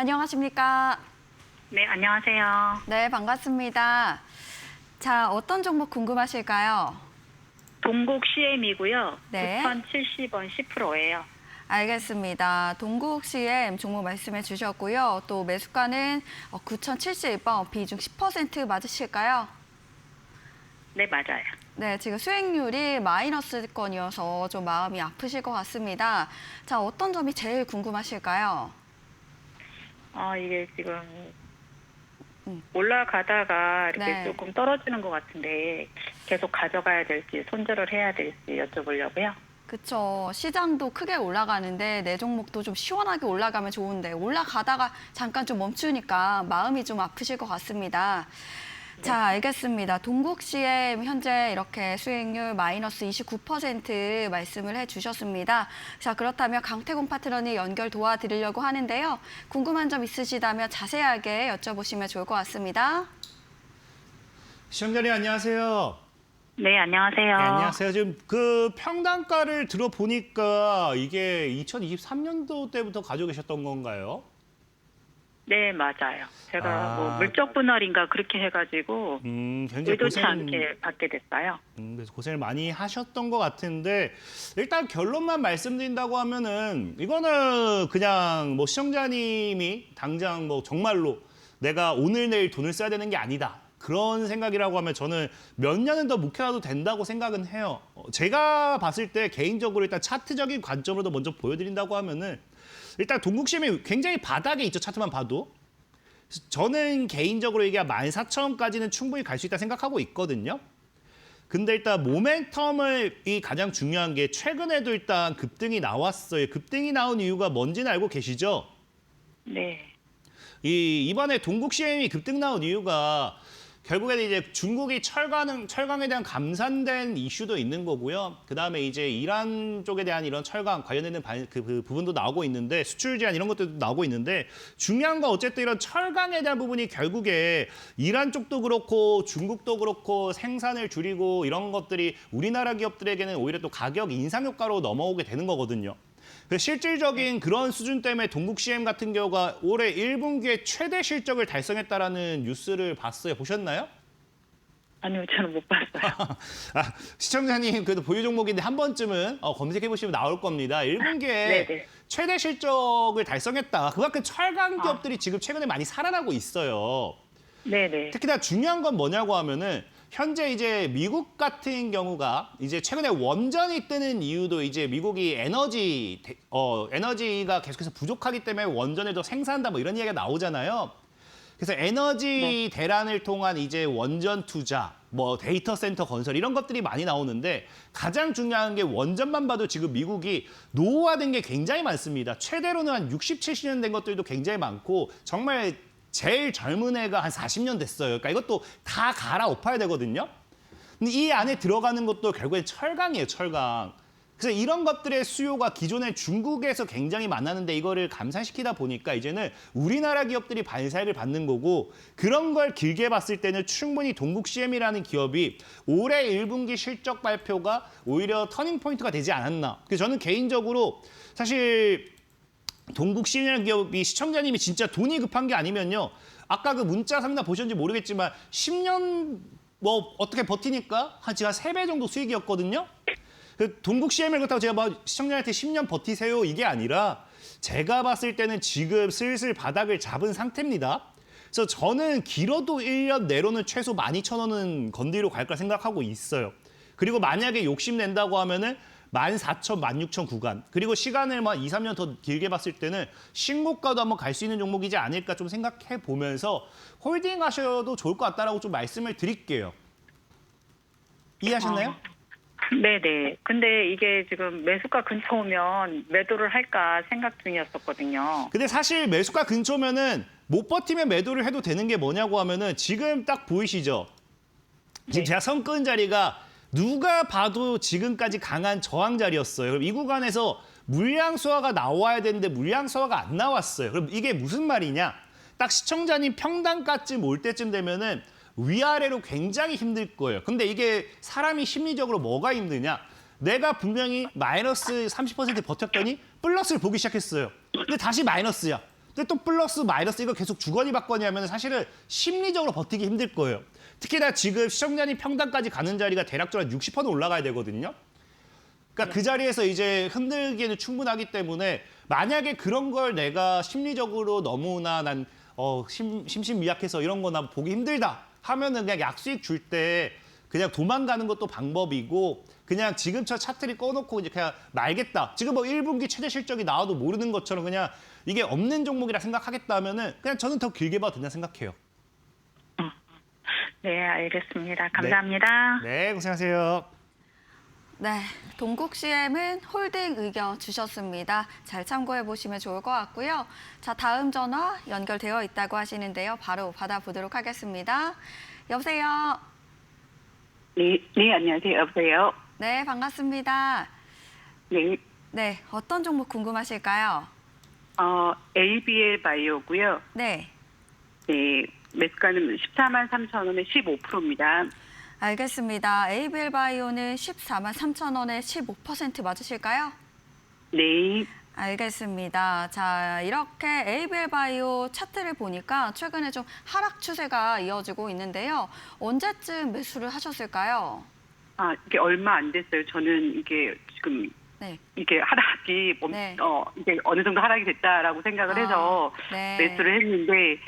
안녕하십니까? 네, 안녕하세요. 네, 반갑습니다. 자, 어떤 종목 궁금하실까요? 동국 CM이고요. 네. 9,070원 10%예요. 알겠습니다. 동국 CM 종목 말씀해 주셨고요. 또 매수가는 9,070원, 비중 10% 맞으실까요? 네, 맞아요. 네, 지금 수익률이 마이너스권이어서 좀 마음이 아프실 것 같습니다. 자, 어떤 점이 제일 궁금하실까요? 이게 지금 올라가다가 이렇게 네. 조금 떨어지는 것 같은데 계속 가져가야 될지 손절을 해야 될지 여쭤보려고요. 그쵸. 시장도 크게 올라가는데 내 종목도 좀 시원하게 올라가면 좋은데 올라가다가 잠깐 좀 멈추니까 마음이 좀 아프실 것 같습니다. 자, 알겠습니다. 동국 CM 현재 이렇게 수익률 마이너스 29% 말씀을 해주셨습니다. 자, 그렇다면 강태공 파트너님 연결 도와드리려고 하는데요. 궁금한 점 있으시다면 자세하게 여쭤보시면 좋을 것 같습니다. 시청자님 안녕하세요. 네, 안녕하세요. 네, 안녕하세요. 지금 그 평단가를 들어보니까 이게 2023년도 때부터 가지고 계셨던 건가요? 네, 맞아요. 제가 아. 물적 분할인가 그렇게 해가지고 굉장히 의도치 않게 받게 됐어요. 그래서 고생을 많이 하셨던 것 같은데 일단 결론만 말씀드린다고 하면은 이거는 그냥 뭐 시청자님이 당장 뭐 정말로 내가 오늘 내일 돈을 써야 되는 게 아니다. 그런 생각이라고 하면 저는 몇 년은 더 묵혀놔도 된다고 생각은 해요. 제가 봤을 때 개인적으로 일단 차트적인 관점으로도 먼저 보여드린다고 하면은 일단 동국심이 굉장히 바닥에 있죠. 차트만 봐도. 저는 개인적으로 이게 14,000원까지는 충분히 갈 수 있다 생각하고 있거든요. 근데 일단 모멘텀이 가장 중요한 게 최근에도 일단 급등이 나왔어요. 급등이 나온 이유가 뭔지는 알고 계시죠? 네. 이번에 동국 CM이 급등 나온 이유가 결국에는 이제 중국이 철강에 대한 감산된 이슈도 있는 거고요. 그다음에 이제 이란 쪽에 대한 이런 철강 관련되는 그 부분도 나오고 있는데 수출 제한 이런 것들도 나오고 있는데 중요한 건 어쨌든 이런 철강에 대한 부분이 결국에 이란 쪽도 그렇고 중국도 그렇고 생산을 줄이고 이런 것들이 우리나라 기업들에게는 오히려 또 가격 인상 효과로 넘어오게 되는 거거든요. 실질적인 그런 수준 때문에 동국 CM 같은 경우가 올해 1분기에 최대 실적을 달성했다라는 뉴스를 봤어요. 보셨나요? 아니요, 저는 못 봤어요. 시청자님 그래도 보유 종목인데 한 번쯤은 검색해 보시면 나올 겁니다. 1분기에 네네. 최대 실적을 달성했다. 그만큼 철강 기업들이 지금 최근에 많이 살아나고 있어요. 네네. 특히나 중요한 건 뭐냐고 하면은 현재 이제 미국 같은 경우가 이제 최근에 원전이 뜨는 이유도 이제 미국이 에너지가 계속해서 부족하기 때문에 원전을 더 생산한다 뭐 이런 이야기가 나오잖아요. 그래서 에너지 대란을 통한 이제 원전 투자, 뭐 데이터 센터 건설 이런 것들이 많이 나오는데 가장 중요한 게 원전만 봐도 지금 미국이 노후화된 게 굉장히 많습니다. 최대로는 한 60, 70년 된 것들도 굉장히 많고 정말 제일 젊은 애가 한 40년 됐어요. 그러니까 이것도 다 갈아엎어야 되거든요. 근데 이 안에 들어가는 것도 결국엔 철강이에요, 철강. 그래서 이런 것들의 수요가 기존에 중국에서 굉장히 많았는데 이거를 감산시키다 보니까 이제는 우리나라 기업들이 발사를 받는 거고 그런 걸 길게 봤을 때는 충분히 동국 CM이라는 기업이 올해 1분기 실적 발표가 오히려 터닝 포인트가 되지 않았나. 그래서 저는 개인적으로 사실 동국 CM이라는 기업이 시청자님이 진짜 돈이 급한 게 아니면요. 아까 그 문자 상담 보셨는지 모르겠지만 10년 뭐 어떻게 버티니까 한 제가 3배 정도 수익이었거든요. 그 동국 CM을 그렇다고 제가 막 시청자한테 10년 버티세요 이게 아니라 제가 봤을 때는 지금 슬슬 바닥을 잡은 상태입니다. 그래서 저는 길어도 1년 내로는 최소 12,000원은 건드리러 갈 거라 생각하고 있어요. 그리고 만약에 욕심낸다고 하면은 14,000, 16,000 구간. 그리고 시간을 막 2, 3년 더 길게 봤을 때는 신고가도 한번 갈 수 있는 종목이지 않을까 좀 생각해 보면서 홀딩 하셔도 좋을 것 같다라고 좀 말씀을 드릴게요. 이해하셨나요? 네네. 근데 이게 지금 매수가 근처 오면 매도를 할까 생각 중이었었거든요. 근데 사실 매수가 근처면은 못 버티면 매도를 해도 되는 게 뭐냐고 하면은 지금 딱 보이시죠? 지금 네. 제가 선 끄은 자리가 누가 봐도 지금까지 강한 저항 자리였어요. 그럼 이 구간에서 물량 소화가 나와야 되는데 물량 소화가 안 나왔어요. 그럼 이게 무슨 말이냐? 딱 시청자님 평단가쯤 올 때쯤 되면은 위아래로 굉장히 힘들 거예요. 근데 이게 사람이 심리적으로 뭐가 힘드냐? 내가 분명히 마이너스 30% 버텼더니 플러스를 보기 시작했어요. 근데 다시 마이너스야. 또 플러스 마이너스 이거 계속 주거니 받거니 하면 사실은 심리적으로 버티기 힘들 거예요. 특히나 지금 시청자님 평단까지 가는 자리가 대략적으로 한 60% 올라가야 되거든요. 그러니까 그 자리에서 이제 흔들기에는 충분하기 때문에 만약에 그런 걸 내가 심리적으로 너무나 난 심신미약해서 이런 거나 보기 힘들다 하면은 그냥 약수익 줄 때 그냥 도망가는 것도 방법이고 그냥 지금처럼 차트를 꺼놓고 이제 그냥 말겠다. 지금 뭐 1분기 최대 실적이 나와도 모르는 것처럼 그냥 이게 없는 종목이라 생각하겠다 하면은 그냥 저는 더 길게 봐도 된다 생각해요. 네, 알겠습니다. 감사합니다. 네, 고생하세요. 네, 동국 CM은 홀딩 의견 주셨습니다. 잘 참고해 보시면 좋을 것 같고요. 자, 다음 전화 연결되어 있다고 하시는데요. 바로 받아보도록 하겠습니다. 여보세요. 네, 안녕하세요. 여보세요? 네, 반갑습니다. 네, 네, 어떤 종목 궁금하실까요? ABL 바이오고요. 네, 네, 매수가는 14만 3천 원에 15%입니다. 알겠습니다. ABL 바이오는 14만 3천 원에 15% 맞으실까요? 네, 알겠습니다. 자, 이렇게 ABL 바이오 차트를 보니까 최근에 좀 하락 추세가 이어지고 있는데요. 언제쯤 매수를 하셨을까요? 이게 얼마 안 됐어요. 저는 이게 지금 네. 이게 하락이 네. 이게 어느 정도 하락이 됐다라고 생각을 해서 네. 매수를 했는데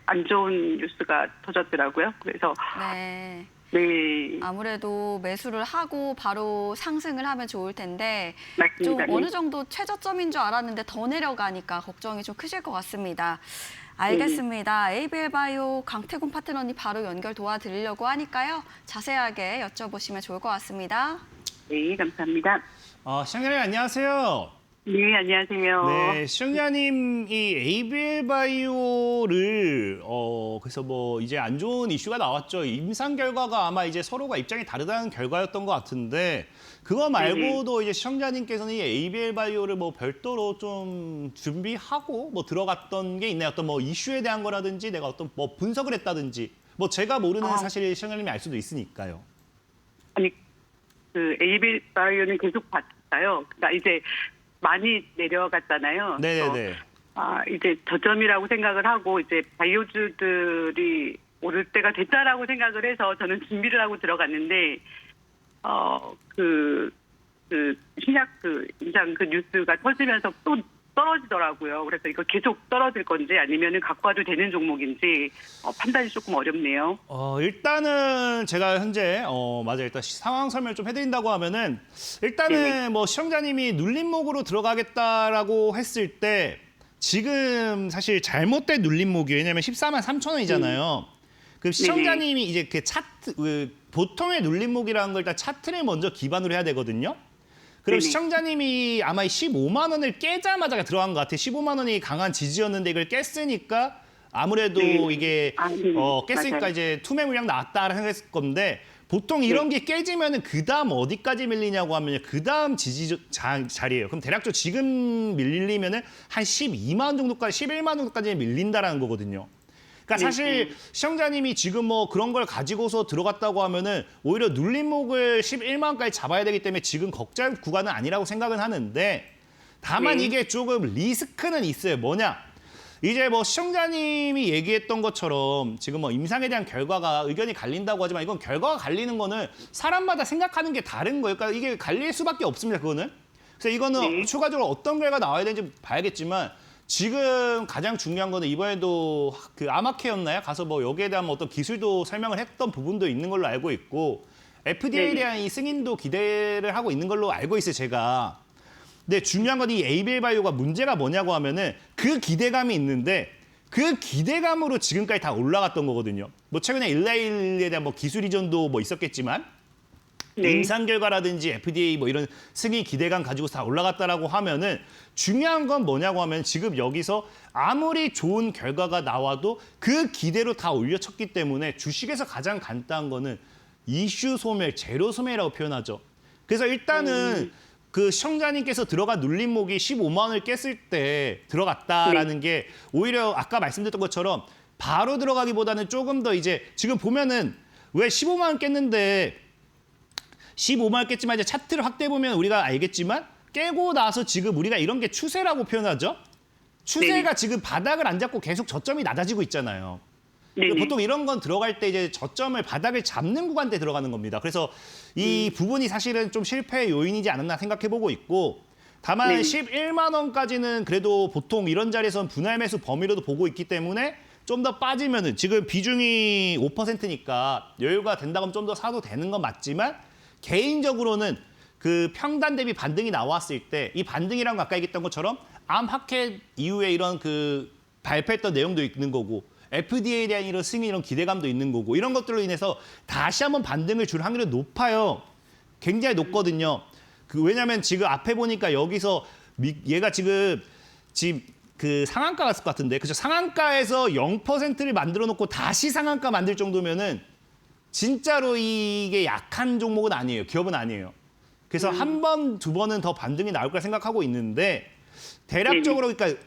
안 좋은 뉴스가 터졌더라고요. 그래서 네. 네, 아무래도 매수를 하고 바로 상승을 하면 좋을 텐데 좀 맞습니다. 어느 정도 최저점인 줄 알았는데 더 내려가니까 걱정이 좀 크실 것 같습니다. 알겠습니다. ABL 바이오 강태군 파트너님 바로 연결 도와드리려고 하니까요. 자세하게 여쭤보시면 좋을 것 같습니다. 네, 감사합니다. 시청자님 안녕하세요. 네, 안녕하세요. 네, 시청자님 이 ABL 바이오를 그래서 뭐 이제 안 좋은 이슈가 나왔죠. 임상 결과가 아마 이제 서로가 입장이 다르다는 결과였던 것 같은데 그거 말고도 이제 시청자님께서는 이 ABL 바이오를 뭐 별도로 좀 준비하고 뭐 들어갔던 게 있나요? 어떤 뭐 이슈에 대한 거라든지 내가 어떤 뭐 분석을 했다든지 뭐 제가 모르는 사실 시청자님이 알 수도 있으니까요. 아니, 그 ABL 바이오는 계속 봤어요. 그러니까 이제 많이 내려갔잖아요. 네네네. 이제 저점이라고 생각을 하고 이제 바이오주들이 오를 때가 됐다라고 생각을 해서 저는 준비를 하고 들어갔는데 그 신약 임상 뉴스가 터지면서 또 떨어지더라고요. 그래서 이거 계속 떨어질 건지 아니면은 갖고 와도 되는 종목인지 판단이 조금 어렵네요. 일단은 제가 현재 맞아요. 일단 상황 설명 좀 해드린다고 하면은 일단은 네네. 뭐 시청자님이 눌림목으로 들어가겠다라고 했을 때 지금 사실 잘못된 눌림목이에요. 왜냐면 14만 3천 원이잖아요. 그럼 시청자님이 이제 그 차트 보통의 눌림목이라는 걸 일단 차트를 먼저 기반으로 해야 되거든요. 그럼 네네. 시청자님이 아마 15만 원을 깨자마자 들어간 것 같아요. 15만 원이 강한 지지였는데 이걸 깼으니까 아무래도 네. 이게 네. 깼으니까 맞아요. 이제 투매 물량 나왔다라고 생각했을 건데 보통 이런 게 깨지면은 그 다음 어디까지 밀리냐고 하면요. 그 다음 자리예요. 그럼 대략적으로 지금 밀리면은 한 12만 원 정도까지, 11만 원 정도까지 밀린다라는 거거든요. 그러니까 사실 시청자님이 지금 뭐 그런 걸 가지고서 들어갔다고 하면은 오히려 눌림목을 11만 원까지 잡아야 되기 때문에 지금 걱정 구간은 아니라고 생각은 하는데 다만 네. 이게 조금 리스크는 있어요. 뭐냐? 이제 뭐 시청자님이 얘기했던 것처럼 지금 뭐 임상에 대한 결과가 의견이 갈린다고 하지만 이건 결과가 갈리는 거는 사람마다 생각하는 게 다른 거예요. 그러니까 이게 갈릴 수밖에 없습니다. 그거는. 그래서 이거는 추가적으로 어떤 결과가 나와야 되는지 봐야겠지만 지금 가장 중요한 거는 이번에도 그 아마케였나요? 가서 뭐 여기에 대한 어떤 기술도 설명을 했던 부분도 있는 걸로 알고 있고 FDA에 대한 이 승인도 기대를 하고 있는 걸로 알고 있어요, 제가. 근데 중요한 건 이 ABL 바이오가 문제가 뭐냐고 하면은 그 기대감이 있는데 그 기대감으로 지금까지 다 올라갔던 거거든요. 뭐 최근에 일라일에 대한 뭐 기술 이전도 뭐 있었겠지만 임상 결과라든지 FDA 뭐 이런 승인 기대감 가지고 다 올라갔다라고 하면은 중요한 건 뭐냐고 하면 지금 여기서 아무리 좋은 결과가 나와도 그 기대로 다 올려쳤기 때문에 주식에서 가장 간단한 거는 이슈 소멸, 제로 소멸이라고 표현하죠. 그래서 일단은 그 시청자님께서 들어간 눌림목이 15만 원을 깼을 때 들어갔다라는 게 오히려 아까 말씀드렸던 것처럼 바로 들어가기보다는 조금 더 이제 지금 보면은 왜 15만 원 깼는데 15만 원 깼지만 이제 차트를 확대해 보면 우리가 알겠지만 깨고 나서 지금 우리가 이런 게 추세라고 표현하죠. 추세가 지금 바닥을 안 잡고 계속 저점이 낮아지고 있잖아요. 네네. 보통 이런 건 들어갈 때 이제 저점을 바닥을 잡는 구간대 들어가는 겁니다. 그래서 이 부분이 사실은 좀 실패의 요인이지 않았나 생각해보고 있고, 다만 네. 11만 원까지는 그래도 보통 이런 자리에서는 분할 매수 범위로도 보고 있기 때문에 좀 더 빠지면은, 지금 비중이 5%니까 여유가 된다고 하면 좀 더 사도 되는 건 맞지만, 개인적으로는 그 평단 대비 반등이 나왔을 때 이 반등이랑 가까이 얘기했던 것처럼 암하켓 이후에 이런 그 발표했던 내용도 있는 거고, FDA에 대한 이런 승인, 이런 기대감도 있는 거고, 이런 것들로 인해서 다시 한번 반등을 줄 확률이 높아요. 굉장히 높거든요. 왜냐하면 지금 앞에 보니까 여기서 얘가 지금 그 상한가 갔을 것 같은데, 그죠? 상한가에서 0%를 만들어 놓고 다시 상한가 만들 정도면은 진짜로 이게 약한 종목은 아니에요. 기업은 아니에요. 그래서 한 번, 두 번은 더 반등이 나올 거라 생각하고 있는데, 대략적으로 그러니까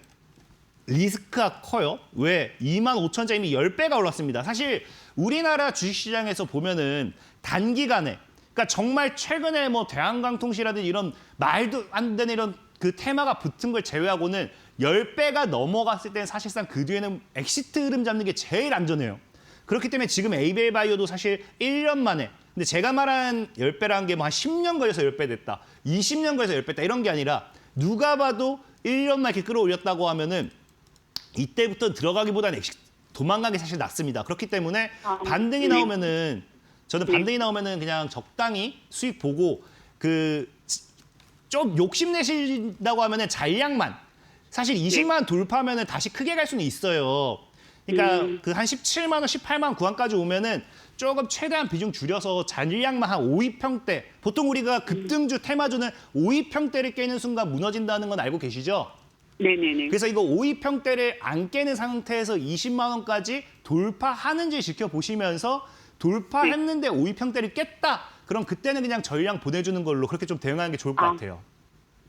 리스크가 커요. 왜? 25,000자 이미 10배가 올랐습니다. 사실 우리나라 주식시장에서 보면은 단기간에, 그러니까 정말 최근에 뭐 대한강통시라든지 이런 말도 안 되는 이런 그 테마가 붙은 걸 제외하고는 10배가 넘어갔을 때는 사실상 그 뒤에는 엑시트 흐름 잡는 게 제일 안전해요. 그렇기 때문에 지금 에이벨 바이오도 사실 1년 만에, 근데 제가 말한 10배라는 게 뭐 한 10년 걸려서 10배 됐다, 20년 걸려서 10배 됐다 이런 게 아니라, 누가 봐도 1년만 이렇게 끌어올렸다고 하면은 이때부터 들어가기보다는 도망가기 사실 낫습니다. 그렇기 때문에 반등이 나오면은, 저는 반등이 나오면은 그냥 적당히 수익 보고, 그 좀 욕심내신다고 하면은 잔량만, 사실 20만 원 돌파하면은 다시 크게 갈 수는 있어요. 그러니까 그 한 17만 원, 18만 원 구간까지 오면은 조금 최대한 비중 줄여서 잔량만 한 5위평대, 보통 우리가 급등주, 테마주는 5위평대를 깨는 순간 무너진다는 건 알고 계시죠? 네네네. 그래서 이거 5위평대를 안 깨는 상태에서 20만 원까지 돌파하는지 지켜보시면서, 돌파했는데 5위평대를 깼다, 그럼 그때는 그냥 전량 보내주는 걸로 그렇게 좀 대응하는 게 좋을 것 같아요.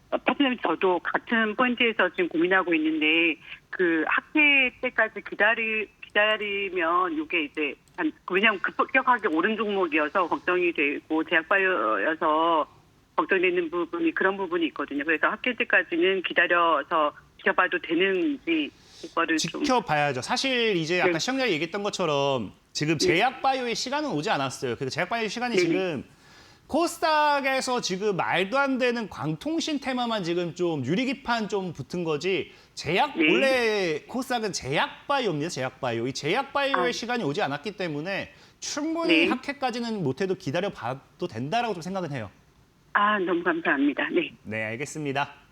파트너님, 저도 같은 포인트에서 지금 고민하고 있는데, 그 학회 때까지 기다리면 이게 이제 왜냐하면 급격하게 오른 종목이어서 걱정이 되고 제약바이오여서 걱정되는 부분이, 그런 부분이 있거든요. 그래서 학회 때까지는 기다려서 지켜봐도 되는지 그거를 좀. 지켜봐야죠. 사실 이제 아까 네. 시청자이 얘기했던 것처럼 지금 제약바이오의 시간은 오지 않았어요. 그래서 제약바이오 시간이 지금 코스닥에서 지금 말도 안 되는 광통신 테마만 지금 좀 유리기판 좀 붙은 거지, 원래 코스닥은 제약바이오입니다. 제약바이오. 이 제약바이오의 시간이 오지 않았기 때문에 충분히 학회까지는 못해도 기다려봐도 된다라고 좀 생각은 해요. 너무 감사합니다. 네. 네, 알겠습니다.